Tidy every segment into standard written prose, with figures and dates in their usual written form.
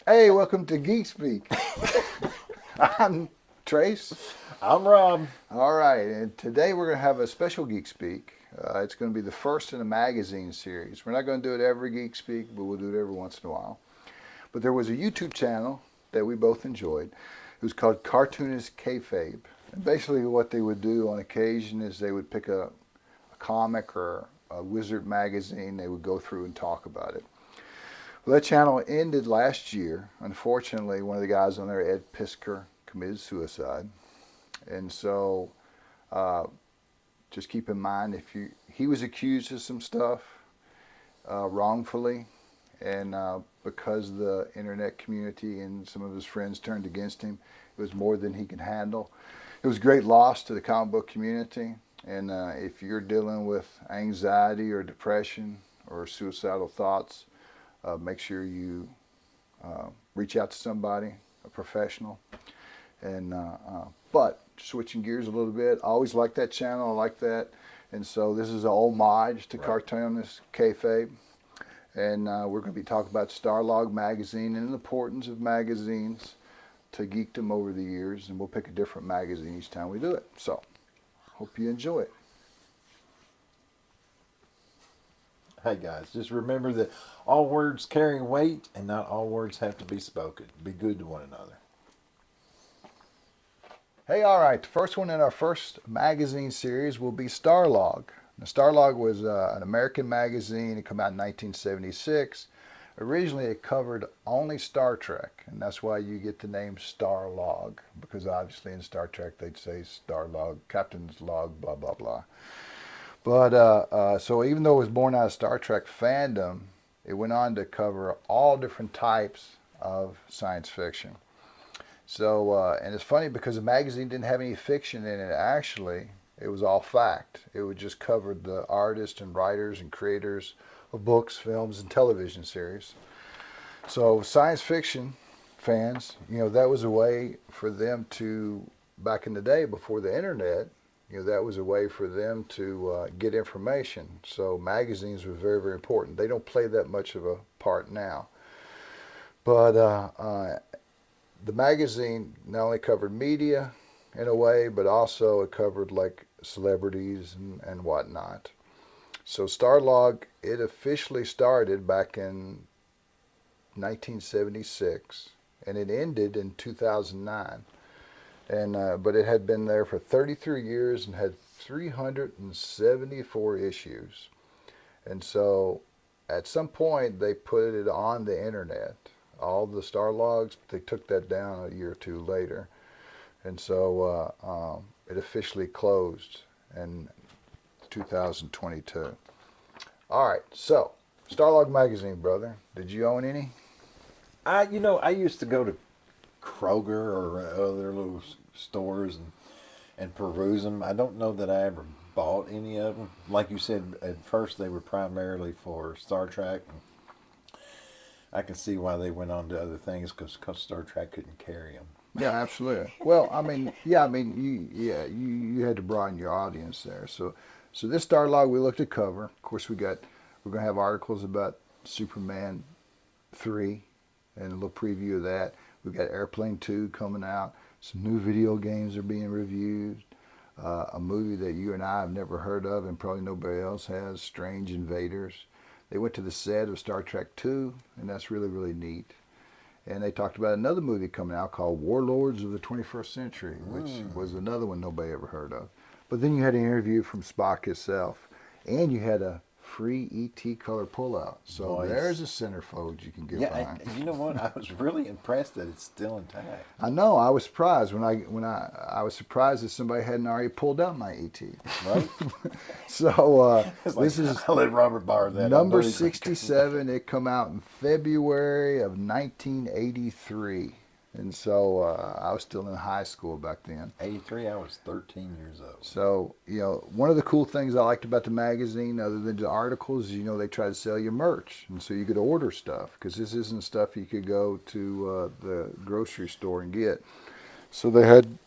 Hey, welcome to Geek Speak. I'm Trace. I'm Rob. All right, and today we're going to have a special Geek Speak. It's going to be the first in a magazine series. We're not going to do it every Geek Speak, but we'll do it every once in a while. But there was a YouTube channel that we both enjoyed. It was called Cartoonist Kayfabe. And basically what they would do on occasion is they would pick a comic or a wizard magazine. They would go through and talk about it. Well, that channel ended last year. Unfortunately, one of the guys on there, Ed Piskor, committed suicide. And so just keep in mind, he was accused of some stuff wrongfully, and because the internet community and some of his friends turned against him, it was more than he could handle. It was a great loss to the comic book community, and if you're dealing with anxiety or depression or suicidal thoughts, make sure you reach out to somebody, a professional. And but switching gears a little bit, I always liked that channel. I like that, and so this is a homage to Cartoonist Kayfabe, and we're going to be talking about Starlog magazine and the importance of magazines to geekdom over the years, and we'll pick a different magazine each time we do it. So, hope you enjoy it. Hey guys, just remember that all words carry weight and not all words have to be spoken. Be good to one another. Hey, all right, the first one in our first magazine series will be Starlog. Now, Starlog was an American magazine. It came out in 1976. Originally, it covered only Star Trek, and that's why you get the name Starlog, because obviously in Star Trek they'd say Starlog, Captain's Log, blah, blah, blah. But so even though it was born out of Star Trek fandom, it went on to cover all different types of science fiction. So, and it's funny because the magazine didn't have any fiction in it, actually. It was all fact. It would just cover the artists and writers and creators of books, films, and television series. So science fiction fans, that was a way for them to, back in the day before the internet, that was a way for them to get information. So magazines were very, very important. They don't play that much of a part now. But the magazine not only covered media in a way, but also it covered like celebrities and whatnot. So Starlog, it officially started back in 1976, and it ended in 2009. And but it had been there for 33 years and had 374 issues. And so at some point they put it on the internet, all the Starlogs, but they took that down a year or two later. And so it officially closed in 2022. All right, so Starlog magazine, brother. Did you own any? I used to go to Kroger or other little stores and peruse them. I don't know that I ever bought any of them. Like you said, at first they were primarily for Star Trek. I can see why they went on to other things because Star Trek couldn't carry them. Yeah, absolutely. Well, you had to broaden your audience there. So this Starlog, we looked at cover. Of course, we're gonna have articles about Superman 3 and a little preview of that. We've got Airplane 2 coming out. Some new video games are being reviewed. A movie that you and I have never heard of and probably nobody else has, Strange Invaders. They went to the set of Star Trek 2, and that's really, really neat. And they talked about another movie coming out called Warlords of the 21st Century, which was another one nobody ever heard of. But then you had an interview from Spock himself, and you had a free ET color pullout. So Nice. there's a centerfold you can get behind. You know what? I was really impressed that it's still intact. I know. I was surprised when I was surprised that somebody hadn't already pulled out my ET. Right? So This is I let Robert borrow that. number 67. It come out in February of 1983, and so I was still in high school back then. 83. I was 13 years old. So one of the cool things I liked about the magazine, other than the articles, they try to sell you merch, and so you could order stuff because this isn't stuff you could go to the grocery store and get. So they had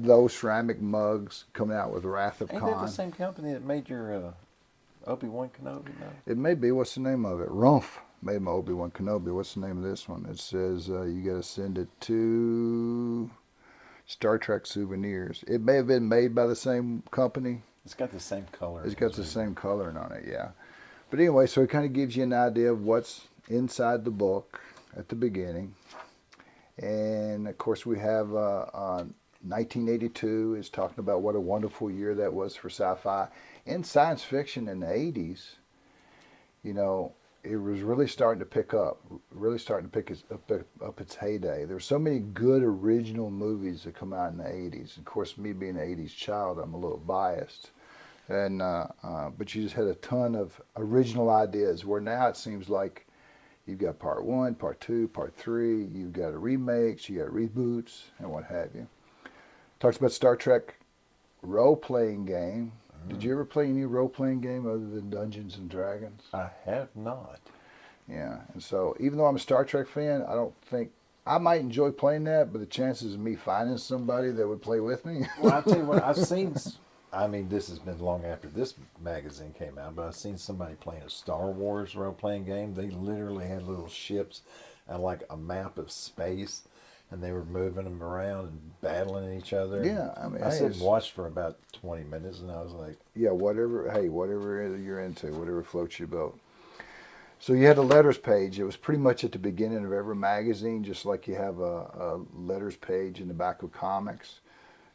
those ceramic mugs coming out with Wrath of Ain't Khan. that the same company that made your Obi-Wan Kenobi? No? It may be. What's the name of it? Rumpf. made my Obi-Wan Kenobi. What's the name of this one? It says you got to send it to Star Trek Souvenirs. It may have been made by the same company. It's got the same color. It's got the same coloring on it, yeah. But anyway, so it kind of gives you an idea of what's inside the book at the beginning. And of course, we have 1982 is talking about what a wonderful year that was for sci-fi and science fiction in the 80s. You know, it was really starting to pick up, really starting to pick up its heyday. There were so many good original movies that come out in the 80s. Of course, me being an 80s child, I'm a little biased. And but you just had a ton of original ideas, where now it seems like you've got part 1, part 2, part 3, you've got remakes, you got reboots, and what have you. Talks about Star Trek role-playing game. Did you ever play any role-playing game other than Dungeons and Dragons? I have not. Yeah, and so even though I'm a Star Trek fan, I don't think I might enjoy playing that, but the chances of me finding somebody that would play with me. Well, I'll tell you what, I've seen, I mean, this has been long after this magazine came out, but I've seen somebody playing a Star Wars role-playing game. They literally had little ships and like a map of space, and they were moving them around and battling each other. Yeah, I mean, I sat and watched for about 20 minutes, and I was like, yeah, whatever. Hey, whatever you're into, whatever floats your boat. So you had a letters page. It was pretty much at the beginning of every magazine, just like you have a letters page in the back of comics.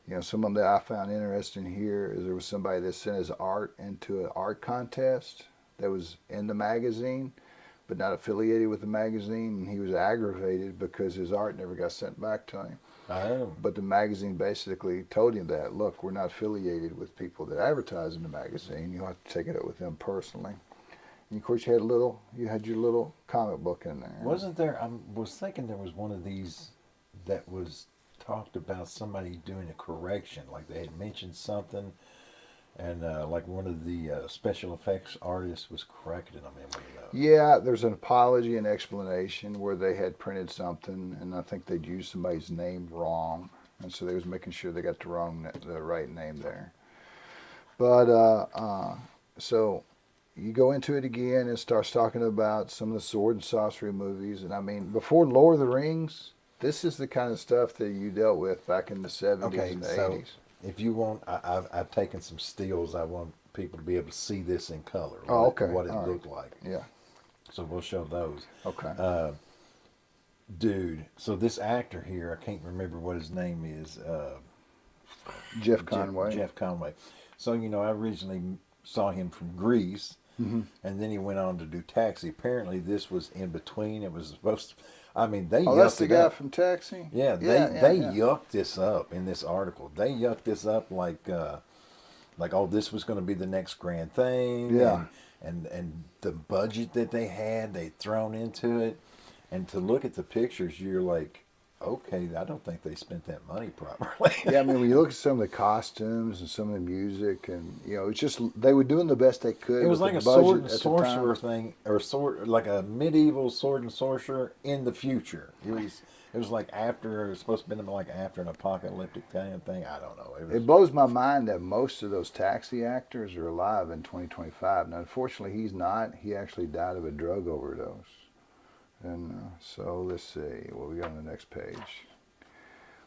You know, some of them that I found interesting here is there was somebody that sent his art into an art contest that was in the magazine, but not affiliated with the magazine, and he was aggravated because his art never got sent back to him. oh. But the magazine basically told him that, look, we're not affiliated with people that advertise in the magazine. You'll have to take it up with them personally. And of course, you had your little comic book in there. Wasn't there, I was thinking there was one of these that was talked about somebody doing a correction, like they had mentioned something, and like one of the special effects artists was correcting them in one of those. Yeah, there's an apology and explanation where they had printed something, and I think they'd used somebody's name wrong, and so they was making sure they got the right name there. But so you go into it again and starts talking about some of the sword and sorcery movies, and I mean, before Lord of the Rings, this is the kind of stuff that you dealt with back in the 70s and the 80s. If you want, I've taken some stills. I want people to be able to see this in color. What it looked like. Yeah. So we'll show those. Okay. Dude, so this actor here, I can't remember what his name is. Jeff Conway. Jeff Conway. So, you know, I originally saw him from Grease, and then he went on to do Taxi. Apparently this was in between. It was supposed to... I mean, they yucked that's the guy up. from Taxi? Yeah, they yucked this up in this article. They yucked this up like oh, this was going to be the next grand thing. Yeah. And the budget that they had, they'd thrown into it. And to look at the pictures, you're like, okay, I don't think they spent that money properly. Yeah, I mean, when you look at some of the costumes and some of the music, and you know, it's just they were doing the best they could. It was with like the a budget sword and at the sorcerer time. thing, or like a medieval sword and sorcerer in the future. It was like after, it was supposed to be like after an apocalyptic kind of thing. I don't know. It blows my mind that most of those Taxi actors are alive in 2025. Now, unfortunately, he's not. He actually died of a drug overdose. And so let's see what we got on the next page.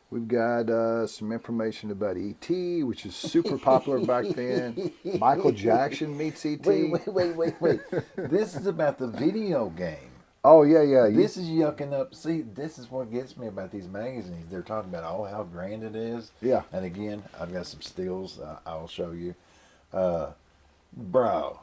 We've got some information about E.T., which is super popular back then. Michael Jackson meets E.T. Wait. This is about the video game. Oh, yeah. This is yucking up. See, this is what gets me about these magazines. They're talking about, oh, how grand it is. Yeah. And again, I've got some stills I'll show you. Bro,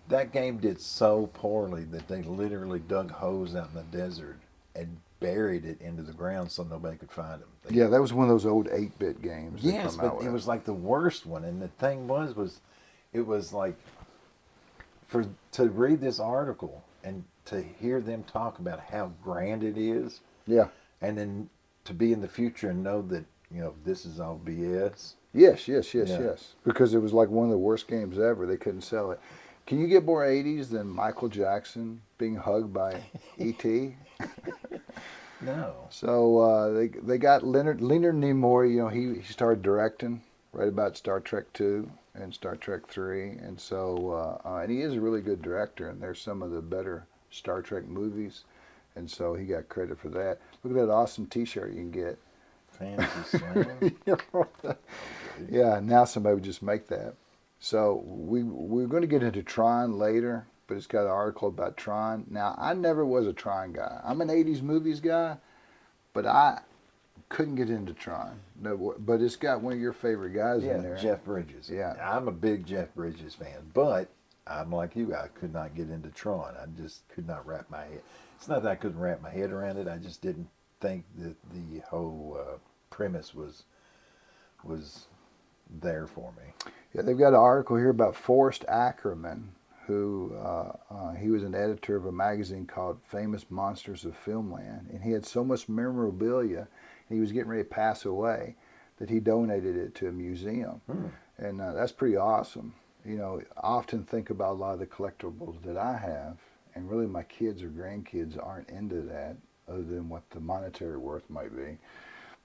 that game did so poorly that they literally dug holes out in the desert and buried it into the ground so nobody could find them. Yeah, that was one of those old 8-bit games. Yes, but it was like the worst one. And the thing was it was like, to read this article and to hear them talk about how grand it is. Yeah. And then to be in the future and know that, you know, this is all BS. Yes. Because it was like one of the worst games ever. They couldn't sell it. Can you get more 80s than Michael Jackson being hugged by E.T.? No. So they got Leonard Nimoy. You know, he started directing right about Star Trek II and Star Trek III, and so and he is a really good director. And there's some of the better Star Trek movies, and so he got credit for that. Look at that awesome T-shirt you can get. Fantasy Slam. Yeah, now somebody would just make that. So we're going to get into Tron later, but it's got an article about Tron. Now, I never was a Tron guy. I'm an 80s movies guy, but I couldn't get into Tron. No, but it's got one of your favorite guys in there. Jeff Bridges. Yeah. I'm a big Jeff Bridges fan, but I'm like you. I could not get into Tron. I just could not wrap my head. It's not that I couldn't wrap my head around it. I just didn't think that the whole premise was there for me. Yeah, they've got an article here about Forrest Ackerman, who he was an editor of a magazine called Famous Monsters of Filmland, and he had so much memorabilia, and he was getting ready to pass away, that he donated it to a museum, and that's pretty awesome. You know, I often think about a lot of the collectibles that I have, and really my kids or grandkids aren't into that, other than what the monetary worth might be.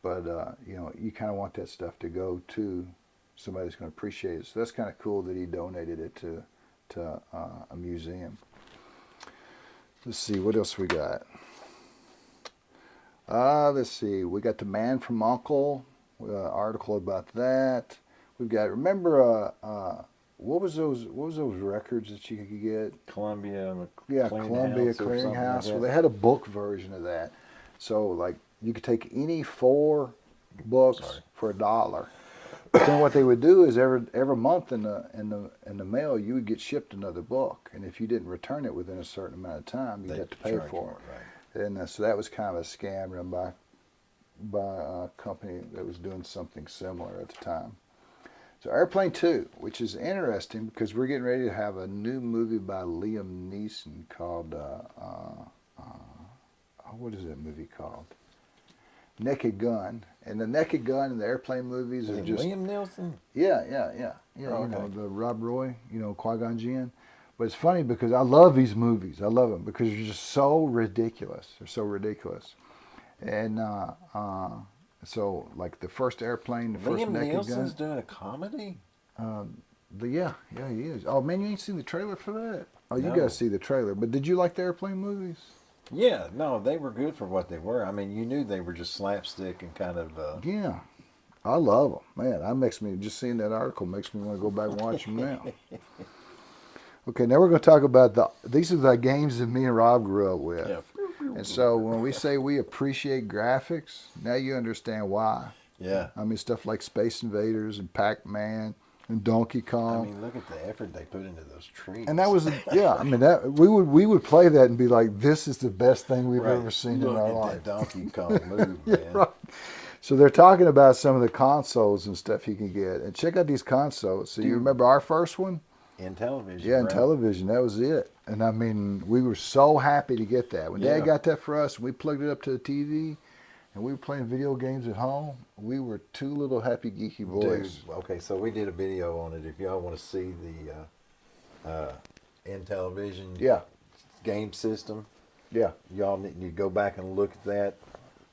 But you know, you kind of want that stuff to go to somebody that's going to appreciate it. So that's kind of cool that he donated it to a museum. Let's see, what else we got? Let's see, we got The Man from U.N.C.L.E., article about that. We've got, remember, what was those records that you could get? Columbia Clearinghouse. Well, they had a book version of that. So, like, you could take any 4 books for $1. But then what they would do is every month in the mail, you would get shipped another book, and if you didn't return it within a certain amount of time, you had to pay for it. Right. And so that was kind of a scam run by a company that was doing something similar at the time. So Airplane 2, which is interesting because we're getting ready to have a new movie by Liam Neeson called what is that movie called? Naked Gun. And the Naked Gun and the Airplane movies are just Liam Neeson. Yeah. Oh, you okay. know, the Rob Roy, you know, Qui-Gon Jinn. But it's funny because I love these movies. I love them because they're just so ridiculous. They're so ridiculous. And so, like the first Airplane, the first Liam Naked Neeson's Gun. doing a comedy? Yeah, he is. Oh man, you ain't seen the trailer for that? Oh, you No. gotta see the trailer. But did you like the Airplane movies? Yeah, no, they were good for what they were. I mean, you knew they were just slapstick and kind of... Yeah, I love them. Man, that makes me, just seeing that article makes me want to go back and watch them now. Okay, now we're going to talk about these are the games that me and Rob grew up with. Yeah. And so when we say we appreciate graphics, now you understand why. Yeah. I mean, stuff like Space Invaders and Pac-Man and Donkey Kong. I mean, look at the effort they put into those trees. And that was, yeah, I mean, that we would play that and be like, this is the best thing we've ever seen in our life. Look at that Donkey Kong move, Yeah, man. right. So they're talking about some of the consoles and stuff you can get. And check out these consoles. So you remember our first one? In television. Yeah, in right? television. That was it. And I mean, we were so happy to get that. When Dad got that for us, we plugged it up to the TV, and we were playing video games at home. We were 2 little happy geeky boys. Dude, okay, so we did a video on it. If y'all want to see the in television game system, y'all need to go back and look at that.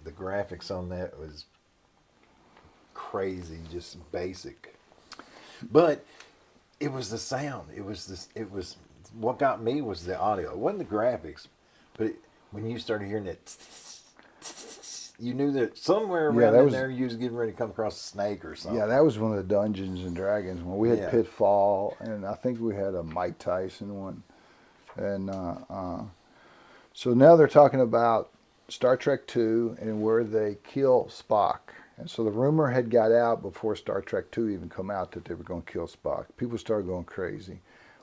The graphics on that was crazy, just basic. But it was the sound. It was what got me was the audio. It wasn't the graphics, but when you started hearing that, you knew that somewhere around in there you was getting ready to come across a snake or something. Yeah, that was one of the Dungeons and Dragons when we had Pitfall, and I think we had a Mike Tyson one. And so now they're talking about Star Trek II and where they kill Spock. And so the rumor had got out before Star Trek II even come out that they were going to kill Spock. People started going crazy.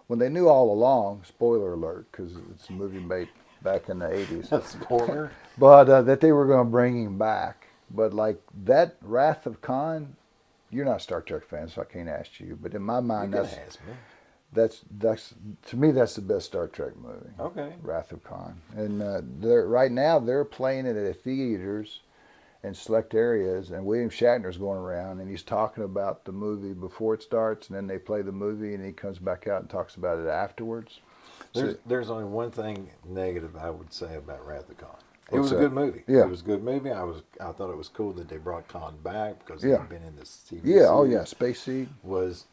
When they knew all along, spoiler alert, because it's a movie made back in the 80s. Spoiler? But that they were going to bring him back. But like that Wrath of Khan, you're not a Star Trek fan, so I can't ask you. But in my mind, that's to me that's the best Star Trek movie. Okay. Wrath of Khan, and right now they're playing it at theaters in select areas, and William Shatner's going around and he's talking about the movie before it starts, and then they play the movie and he comes back out and talks about it afterwards. There's only one thing negative I would say about Wrath of Khan. It What's was a that? good movie. Yeah. It was a good movie. I thought it was cool that they brought Khan back because he'd been in this TV Yeah, series. oh yeah, Space Seed. Was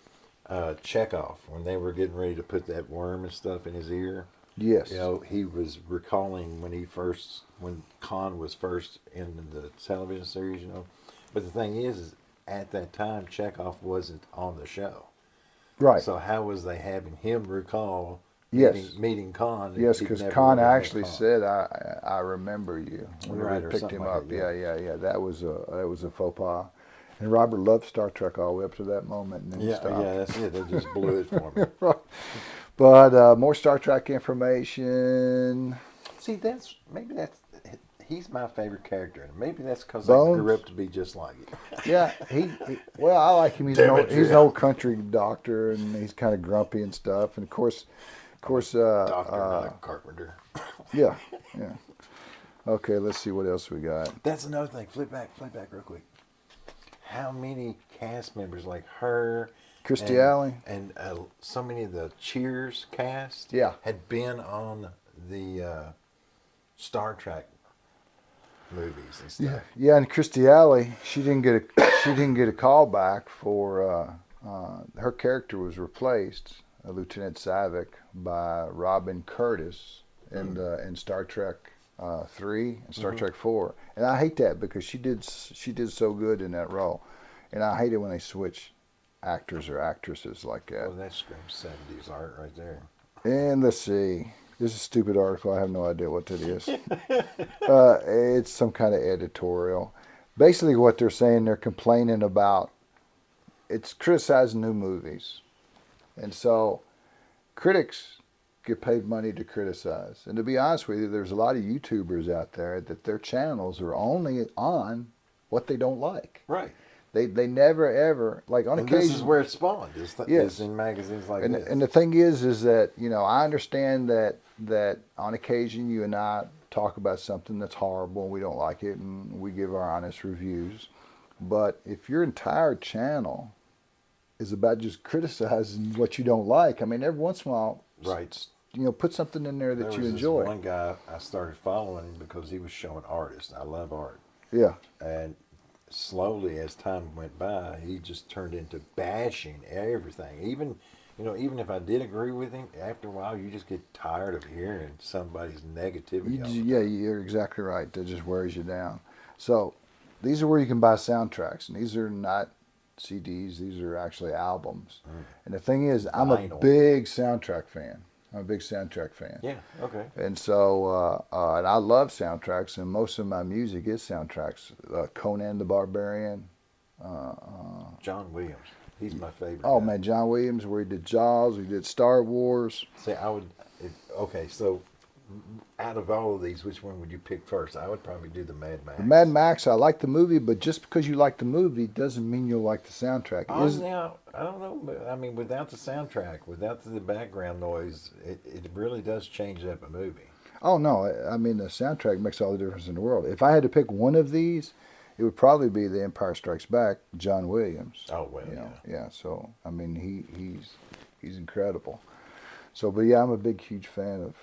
Chekhov when they were getting ready to put that worm and stuff in his ear. Yes. You know, he was recalling when Khan was first in the television series. You know, but the thing is at that time Chekhov wasn't on the show. Right. So how was they having him recall Yes. meeting Khan if Yes, he'd because never Khan really met actually Khan? said, "I remember you." Whenever he Right, or picked something him like up, that. yeah, Yeah. yeah, yeah. That was a faux pas. And Robert loved Star Trek all the way up to that moment, and then he Yeah, yeah, stopped. that's it. They just blew it for me. Right. But more Star Trek information. See, that's he's my favorite character, and maybe that's because I grew Bones. up to be just like it. Yeah, well, I like him. Damn it, He's an Jim. old country doctor, and he's kind of grumpy and stuff. And of I'm a course, doctor, not a carpenter. yeah, yeah. Okay, let's see what else we got. That's another thing. Flip back real quick. How many cast members like her Christy and Alley. so many of the Cheers cast Yeah. had been on the Star Trek movies and Yeah, stuff. yeah, and Christy Alley, she didn't get a call back for her character was replaced, Lieutenant Savick, by Robin Curtis in Star Trek 3 and Star Trek 4, and I hate that because she did so good in that role, and I hate it when they switch actors or actresses like that. Well, that screams 70s art right there. And let's see. This is a stupid article. I have no idea what that is. It's some kind of editorial. Basically, what they're saying, they're complaining about, it's criticizing new movies. And so critics get paid money to criticize. And to be honest with you, there's a lot of YouTubers out there that their channels are only on what they don't like. Right. They never ever, like on And occasion. this is where it spawned. Yes. Is in magazines like And this. and the thing is that, you know, I understand that on occasion you and I talk about something that's horrible and we don't like it and we give our honest reviews. But if your entire channel is about just criticizing what you don't like, I mean, every once in a while, Right. you know, put something in there that There you was enjoy. this one guy I started following because he was showing artists. I love art. Yeah. And slowly, as time went by, he just turned into bashing everything. Even if I did agree with him, after a while, you just get tired of hearing somebody's negativity. Yeah, you're exactly right. That just wears you down. So these are where you can buy soundtracks, and these are not CDs. These are actually albums. And the thing is, I'm a Vinyl. big soundtrack fan. I'm a big soundtrack fan. Yeah. Okay. And so, and I love soundtracks, and most of my music is soundtracks. Conan the Barbarian. John Williams. He's my favorite. Oh guy. man, John Williams, where he did Jaws, he did Star Wars. See, okay, so out of all of these, which one would you pick first? I would probably do the Mad Max. Mad Max, I like the movie, but just because you like the movie doesn't mean you'll like the soundtrack. Oh, now, I don't know. But, I mean, without the soundtrack, without the background noise, it really does change up a movie. Oh no, I mean the soundtrack makes all the difference in the world. If I had to pick one of these, it would probably be The Empire Strikes Back, John Williams. Oh well, You know, yeah. yeah. So I mean, he's incredible. So, but yeah, I'm a huge fan of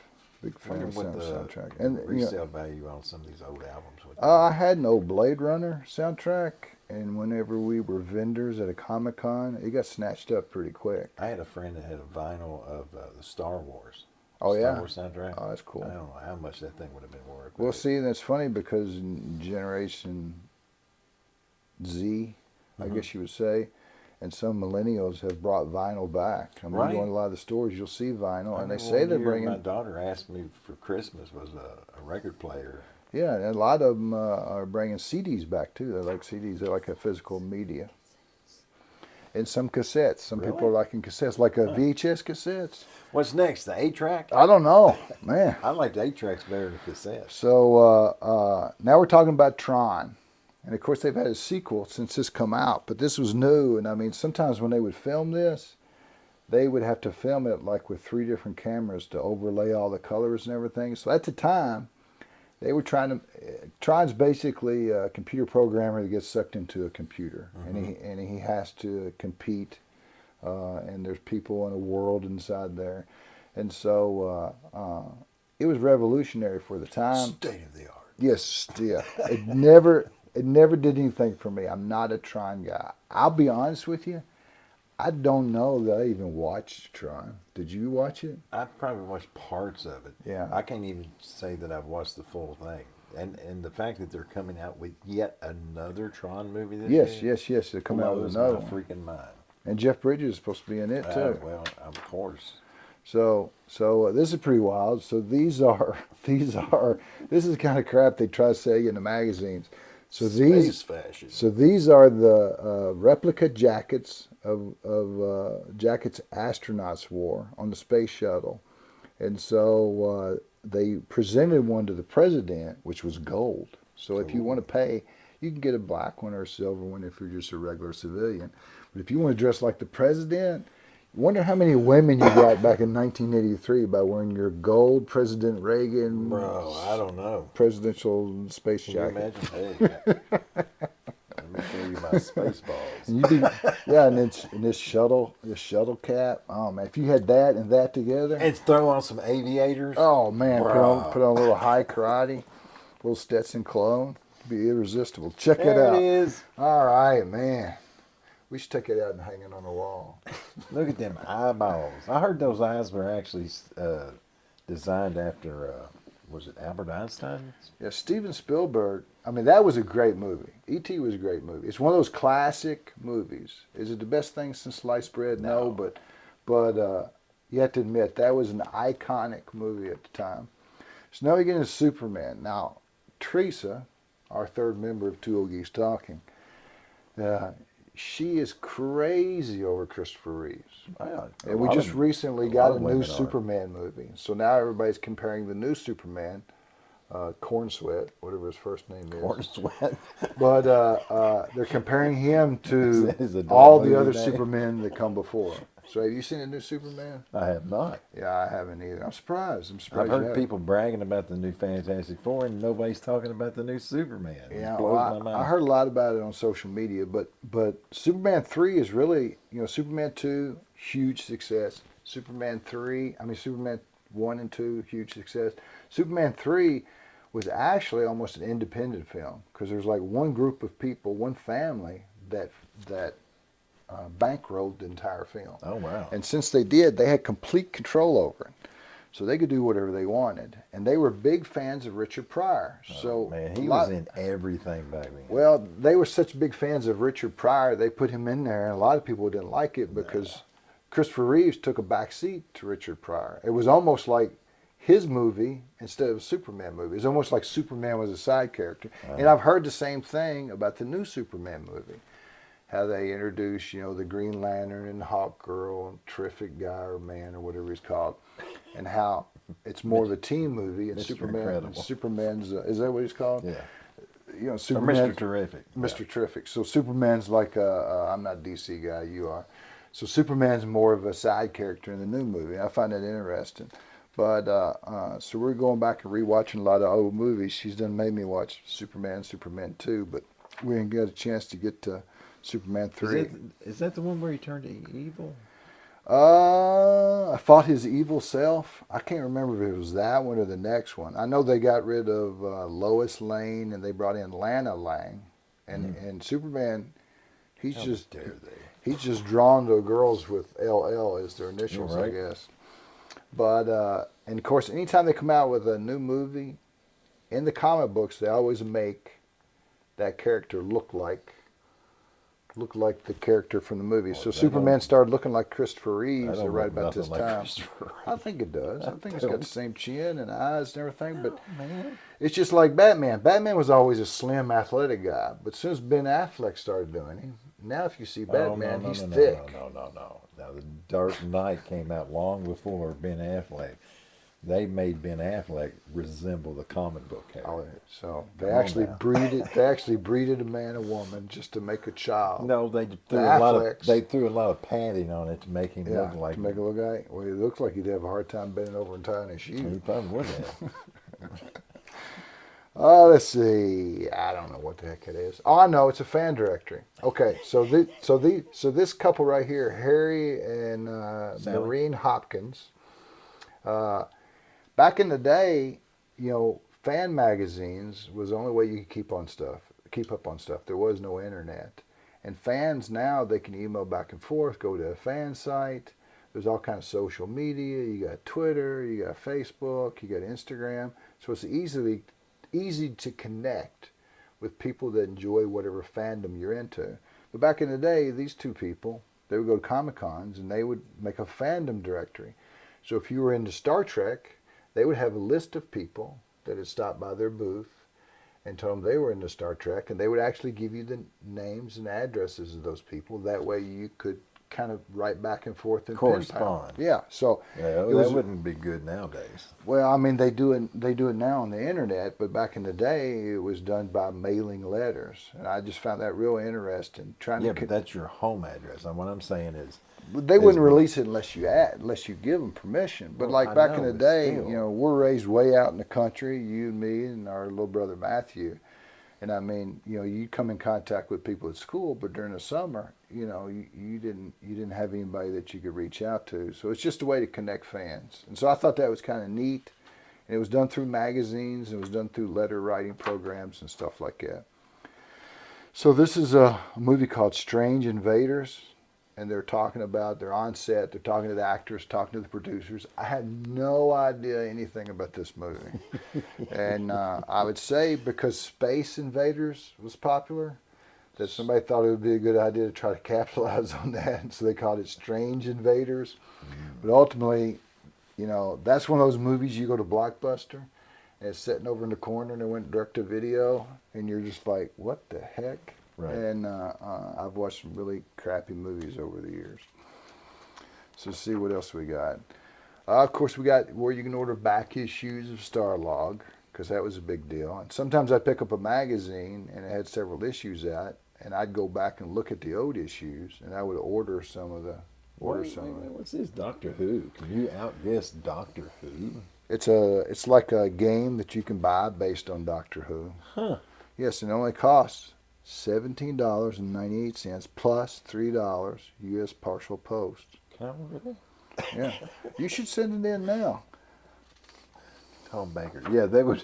Wonder what the soundtrack. And resale value on some of these old albums would be. I had an old Blade Runner soundtrack, and whenever we were vendors at a Comic-Con, it got snatched up pretty quick. I had a friend that had a vinyl of the Star Wars. Oh, Star yeah? Wars soundtrack. Oh, that's cool. I don't know how much that thing would have been worth. Well, but see, that's funny because in Generation Z, I guess you would say, and some millennials have brought vinyl back. I mean, Right. you go in a lot of the stores, you'll see vinyl, and they I remember say one they're year bringing. My daughter asked me for Christmas was a record player. Yeah, and a lot of them are bringing CDs back too. They like CDs. They like a physical media. And some cassettes. Some people Really? are liking cassettes, like a VHS cassettes. What's next? The 8-track? I don't know, man. I like the 8-tracks better than cassettes. So now we're talking about Tron. And of course, they've had a sequel since this come out, but this was new. And I mean, sometimes when they would film this, they would have to film it like with 3 different cameras to overlay all the colors and everything. So at the time, they were trying to. Tron's basically a computer programmer that gets sucked into a computer, and he has to compete. And there's people in a world inside there, and so it was revolutionary for the time. State of the art. Yes, yeah. It never did anything for me. I'm not a Tron guy. I'll be honest with you. I don't know that I even watched Tron. Did you watch it? I probably watched parts of it. Yeah. I can't even say that I've watched the full thing. And the fact that they're coming out with yet another Tron movie this Yes, year yes, yes. They're coming out with blows another my one. freaking mind. And Jeff Bridges is supposed to be in it too. Well, of course. So this is pretty wild. So this is the kind of crap they try to sell you in the magazines. So Space fashion. these are the replica jackets of jackets astronauts wore on the space shuttle, and so they presented one to the president, which was gold. So if you want to pay, you can get a black one or a silver one if you're just a regular civilian. But if you want to dress like the president, wonder how many women you got back in 1983 by wearing your gold President Reagan Bro, I don't know. presidential space Can you jacket. imagine? Hey, let me show you my space balls. And you be, yeah, and this shuttle cap. Oh man, if you had that and that together, And throw on some aviators. oh man, Bruh. put on a little high karate, little Stetson cologne, be irresistible. Check it There out. it is. All right, man. We should take it out and hang it on the wall. Look at them eyeballs. I heard those eyes were actually designed after, was it Albert Einstein? Yeah, Steven Spielberg. I mean, that was a great movie. E.T. was a great movie. It's one of those classic movies. Is it the best thing since sliced bread? No, but you have to admit that was an iconic movie at the time. So now we get into Superman. Now, Teresa, our third member of Two Old Geeks Talking, she is crazy over Christopher Reeves. Wow. And we just recently a got lot a of new women are. Superman movie. So now everybody's comparing the new Superman, Corn Sweat, whatever his first name is. Corn sweat. But they're comparing him to Is that all the movie other name? Supermen that come before. So have you seen the new Superman? I have not. Yeah, I haven't either. I'm surprised. I've you heard haven't. people bragging about the new Fantastic Four, and nobody's talking about the new Superman. Yeah, It blows well, my mind. I heard a lot about it on social media, but Superman 3 is really, Superman 2, huge success. Superman 1 and 2, huge success. Superman 3 was actually almost an independent film because there's like one group of people, one family that bankrolled the entire film. Oh, wow. And since they did, they had complete control over it. So they could do whatever they wanted. And they were big fans of Richard Pryor. So Man, he was in everything back then. well, they were such big fans of Richard Pryor, they put him in there, and a lot of people didn't like it because Christopher Reeves took a back seat to Richard Pryor. It was almost like his movie instead of a Superman movie. It's almost like Superman was a side character. And I've heard the same thing about the new Superman movie. How they introduce, the Green Lantern and Hawk Girl and Terrific Guy or Man or whatever he's called, and how it's more of a team movie. And Mr. Incredible. Superman's is that what he's called? Yeah. Or Superman, Mr. Terrific. Mr. Terrific. So Superman's like I'm not a DC guy, you are. So Superman's more of a side character in the new movie. I find that interesting. But so we're going back and rewatching a lot of old movies. She's done made me watch Superman 2, but we didn't get a chance to get to Superman 3. Is that the one where he turned evil? I fought his evil self. I can't remember if it was that one or the next one. I know they got rid of Lois Lane and they brought in Lana Lang, and Superman. He's How just dare they? he's just drawn to girls with LL as their initials, You're I right. guess. But and of course, anytime they come out with a new movie, in the comic books, they always make that character look like the character from the movie. So that Superman don't- started looking like Christopher Reeves don't right look about nothing this like time. Christopher I think it does. I think it's got don't. the same chin and eyes and everything, but Man. it's just like Batman. Batman was always a slim, athletic guy, but as soon as Ben Affleck started doing him, now if you see Batman, he's thick. No. Now, The Dark Knight came out long before Ben Affleck. They made Ben Affleck resemble the comic book character. Oh, so they Come on actually now. breeded. They actually breeded a man and woman just to make a child. No, they threw The a lot of Afflecks. padding on it to make him Yeah, look like to make it look like. Well, he looks like he'd have a hard time bending over and tying his he shoe. probably would have. Oh, let's see. I don't know what the heck it is. Oh, I know it's a fan directory. Okay, so this couple right here, Harry and Sally. Maureen Hopkins. Back in the day, fan magazines was the only way you could keep up on stuff. There was no internet, And fans now, they can email back and forth, go to a fan site. There's all kinds of social media. You got Twitter, you got Facebook, you got Instagram. So it's easy to connect with people that enjoy whatever fandom you're into. But back in the day, these two people, they would go to Comic Cons and they would make a fandom directory. So if you were into Star Trek, they would have a list of people that had stopped by their booth and told them they were into Star Trek, and they would actually give you the names and addresses of those people. That way you could kind of write back and forth and correspond. Yeah, so Yeah, that wouldn't be good nowadays. well, I mean, they do it now on the internet, but back in the day, it was done by mailing letters, and I just found that real interesting. But that's your home address. And what I'm saying is, they wouldn't release it unless you give them permission. But Well, like back in the day, still. we're raised way out in the country, you and me and our little brother Matthew. And I mean, you come in contact with people at school, but during the summer, you didn't have anybody that you could reach out to. So it's just a way to connect fans. And so I thought that was kind of neat. And it was done through magazines. It was done through letter writing programs and stuff like that. So this is a movie called Strange Invaders. And they're on set, they're talking to the actors, talking to the producers. I had no idea anything about this movie. And I would say because Space Invaders was popular, that somebody thought it would be a good idea to try to capitalize on that. And so they called it Strange Invaders. But ultimately, that's one of those movies you go to Blockbuster, and it's sitting over in the corner, and it went direct to video, and you're just like, what the heck? Right. And I've watched some really crappy movies over the years. So let's see what else we got. Of course, we got where you can order back issues of Starlog, because that was a big deal. And sometimes I'd pick up a magazine, and it had several issues out, and I'd go back and look at the old issues, and I would order some of the... Wait, what's this Doctor Who? Can you outguess Doctor Who? It's like a game that you can buy based on Doctor Who. Huh. Yes, and it only costs $17.98 plus $3 U.S. partial post. Can I order that? Yeah, you should send it in now. Tom Baker. Yeah, they would.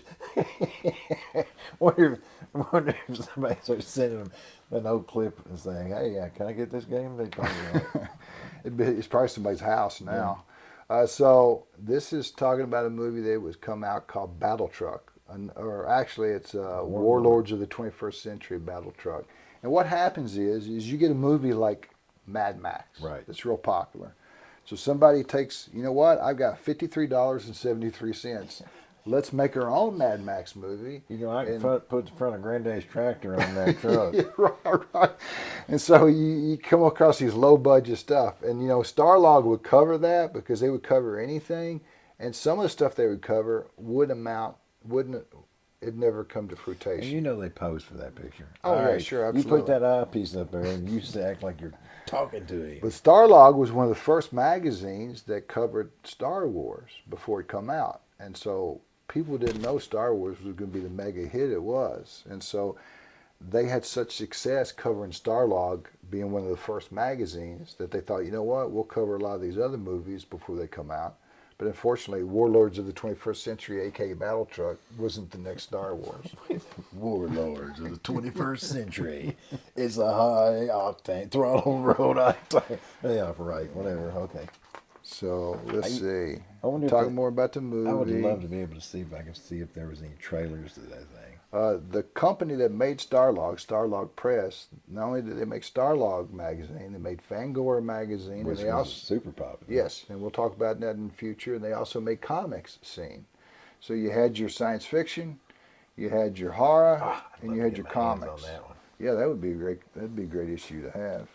wonder if somebody starts sending them an old clip and saying, "Hey, can I get this game?" They probably It's probably somebody's house now. Yeah. So this is talking about a movie that was come out called Battle Truck. Or actually, it's Warlords of the 21st Century Battle Truck. And what happens is you get a movie like Mad Max. Right. It's real popular. So somebody takes, you know what? I've got $53.73. Let's make our own Mad Max movie. I can put the front of Granddad's tractor on that truck. Right. And so you come across these low budget stuff. And, Starlog would cover that because they would cover anything. And some of the stuff they would cover it'd never come to fruition. And they posed for that picture. Oh, yeah, sure, absolutely. You put that eyepiece up there and you used to act like you're talking to him. But Starlog was one of the first magazines that covered Star Wars before it come out. And so people didn't know Star Wars was going to be the mega hit it was. And so they had such success covering Starlog being one of the first magazines that they thought, you know what, we'll cover a lot of these other movies before they come out. But unfortunately, Warlords of the 21st Century, a.k.a. Battle Truck, wasn't the next Star Wars. Warlords of the 21st Century. It's a high-octane, throttle road octane. Yeah, right, whatever, okay. So, let's see. I wonder Talking more about the movie. I would love to be able to see if I can see if there was any trailers to that thing. The company that made Starlog, Starlog Press, not only did they make Starlog magazine, they made Fangoria magazine, Which and they was also super popular. Yes, and we'll talk about that in the future. And they also made comics scene. So you had your science fiction, you had your horror, and you had your comics. On that one. Yeah, that would be great. That'd be a great issue to have.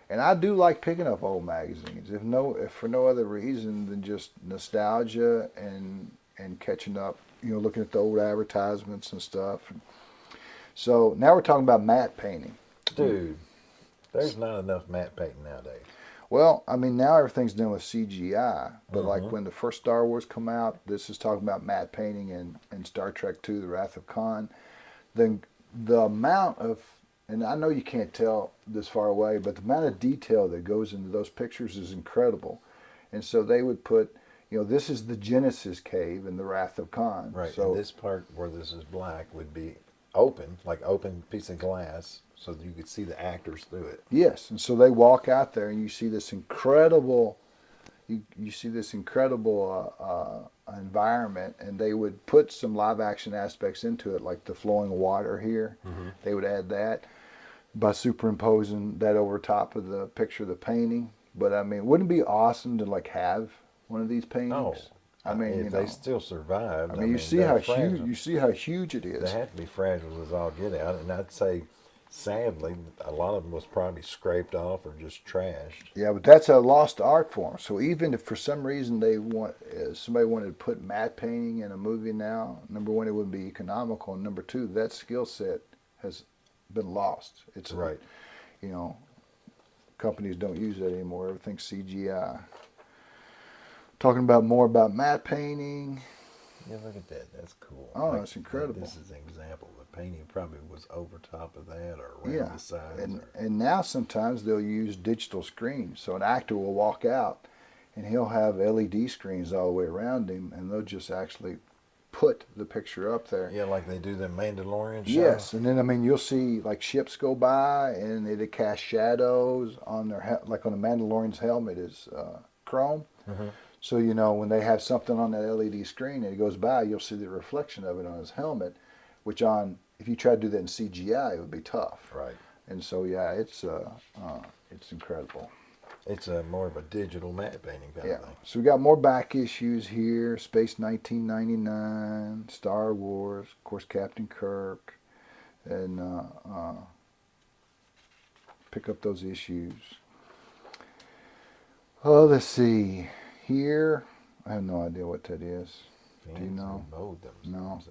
And I do like picking up old magazines, if for no other reason than just nostalgia and catching up, looking at the old advertisements and stuff. So now we're talking about matte painting. Dude, there's not enough matte painting nowadays. Well, I mean, now everything's done with CGI. But like when the first Star Wars come out, this is talking about matte painting in Star Trek II, The Wrath of Khan. Then the amount of, and I know you can't tell this far away, but the amount of detail that goes into those pictures is incredible. And so they would put, this is the Genesis cave in The Wrath of Khan. Right, So and this part where this is black would be open, like open piece of glass, so that you could see the actors through it. Yes, and so they walk out there, and you see this incredible, you see this incredible environment, and they would put some live action aspects into it, like the flowing water here. Mm-hmm. They would add that by superimposing that over top of the picture of the painting. But I mean, wouldn't it be awesome to like have one of these Oh, paintings? I mean, if you they know, still survived, I mean, you see they're how huge, fragile. you see how huge it They is. have to be fragile as all get out, and I'd say, sadly, a lot of them was probably scraped off or just trashed. Yeah, but that's a lost art form. So even if for some reason they want somebody wanted to put matte painting in a movie now, number one, it wouldn't be economical, and number two, that skill set has been lost. It's Right. you know, companies don't use that anymore. Everything's CGI. Talking about more about matte painting. Yeah, look at that. That's cool. Oh, that's incredible. This is an example. The painting probably was over top of that or around Yeah, the sides. and now sometimes they'll use digital screens. So an actor will walk out, and he'll have LED screens all the way around him, and they'll just actually put the picture up there. Yeah, like they do the Mandalorian show. Yes, and then I mean you'll see like ships go by, and it'll cast shadows on their like on the Mandalorian's helmet is chrome. Mm-hmm. So you know when they have something on that LED screen and it goes by, you'll see the reflection of it on his helmet, which on if you try to do that in CGI, it would be tough. Right. And so yeah, it's incredible. It's more of a digital matte painting kind Yeah. of thing. So we got more back issues here: Space 1999, Star Wars, of course, Captain Kirk, and pick up those issues. Oh, let's see. Here, I have no idea what that is. Do you know? Mowed No. themselves.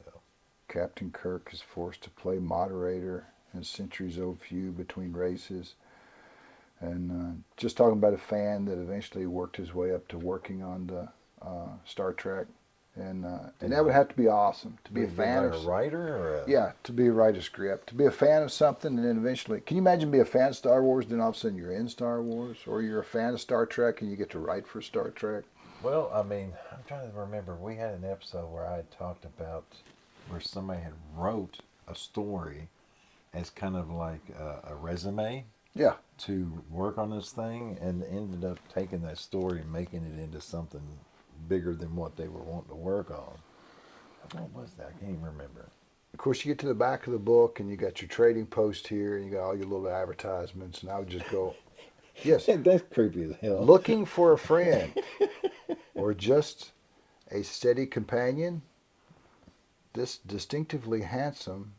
Captain Kirk is forced to play moderator in a centuries-old feud between races. And just talking about a fan that eventually worked his way up to working on the Star Trek. And that would have to be awesome, to be a fan like of... a writer or a... Yeah, to be a writer's script. To be a fan of something and then eventually... Can you imagine being a fan of Star Wars, then all of a sudden you're in Star Wars? Or you're a fan of Star Trek and you get to write for Star Trek? Well, I mean, I'm trying to remember. We had an episode where I had talked about where somebody had wrote a story as kind of like a resume Yeah. to work on this thing, and ended up taking that story and making it into something bigger than what they were wanting to work on. What was that? I can't even remember. Of course, you get to the back of the book and you got your trading post here and you got all your little advertisements, and I would just go, yes, That's creepy as hell. looking for a friend or just a steady companion. This distinctively handsome,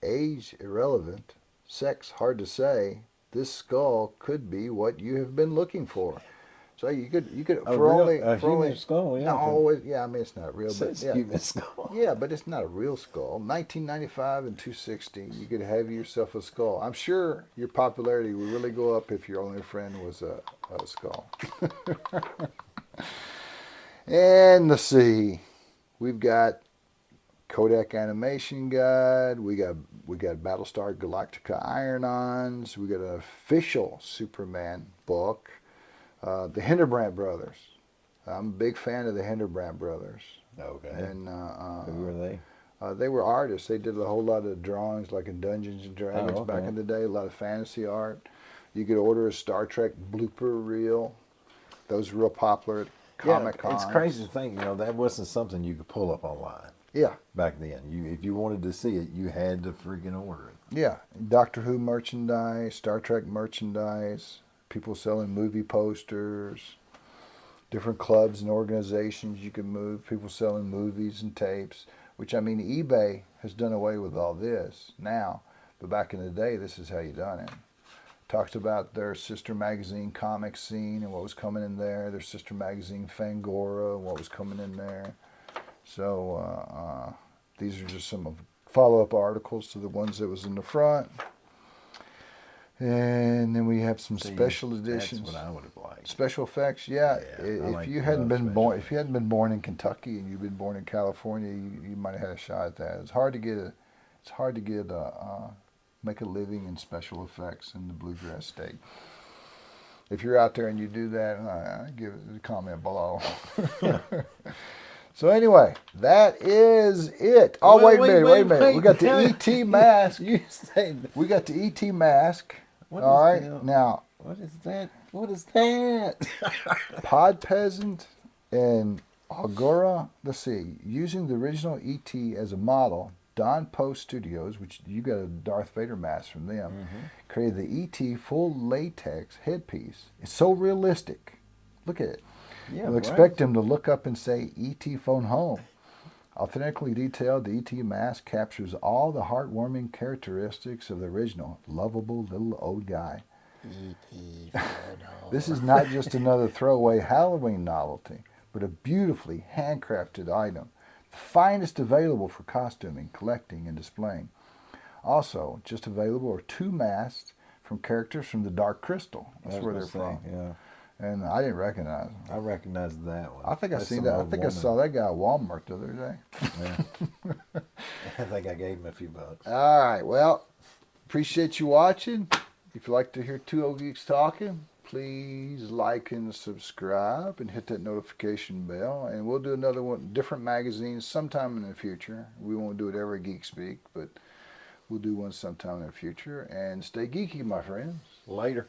age irrelevant, sex hard to say, this skull could be what you have been looking for. So you could A human skull, yeah. I mean it's not real, but yeah. Human skull. Yeah, but it's not a real skull. 1995 and 260, you could have yourself a skull. I'm sure your popularity would really go up if your only friend was a skull. And let's see, we've got Kodak Animation Guide. We got Battlestar Galactica Iron-Ons. We got an official Superman book. The Hinderbrandt Brothers. I'm a big fan of the Hinderbrandt Brothers. Okay. And Who were they? they were artists. They did a whole lot of drawings, like in Dungeons and Dragons back in the day. A lot of fantasy art. You could order a Star Trek blooper reel. Those were real popular at Comic-Con. It's crazy to think, that wasn't something you could pull up online. Yeah. Back then, if you wanted to see it, you had to freaking order it. Yeah. Doctor Who merchandise, Star Trek merchandise, people selling movie posters, different clubs and organizations you can move, people selling movies and tapes, which, I mean, eBay has done away with all this now, but back in the day, this is how you done it. Talks about their sister magazine Comic Scene and what was coming in there, their sister magazine Fangora and what was coming in there. So these are just some of follow-up articles to the ones that was in the front. And then we have some special editions. That's what I would have liked. Special effects, yeah. If you hadn't been born, effects. if you hadn't been born in Kentucky and you've been born in California, you might have had a shot at that. It's hard to get make a living in special effects in the bluegrass state. If you're out there and you do that, give it a comment below. So anyway, that is it. Oh, Well, wait a minute. We got the wait. ET mask. You said We got the ET mask. what All is right. the- Now, What is that? What is that? Pod Peasant and Agora, let's see, using the original ET as a model, Don Post Studios, which you got a Darth Vader mask from them, created the ET full latex headpiece. It's so realistic. Look at it. Yeah, You'll right. expect him to look up and say, ET phone home. Authentically detailed, the ET mask captures all the heartwarming characteristics of the original lovable little old guy. E.T. photo. This is not just another throwaway Halloween novelty, but a beautifully handcrafted item, the finest available for costuming, collecting, and displaying. Also, just available are 2 masks from characters from the Dark Crystal. That's where they're from. Yeah, And I didn't recognize them. I recognize that one. I think I That's seen some that. I old think I woman. saw that guy at Walmart the other day. Yeah. I think I gave him a few bucks. All right. Well, appreciate you watching. If you'd like to hear 2 old geeks talking, please like and subscribe and hit that notification bell. And we'll do another one, different magazines sometime in the future. We won't do it every Geek Speak, but we'll do one sometime in the future. And stay geeky, my friends. Later.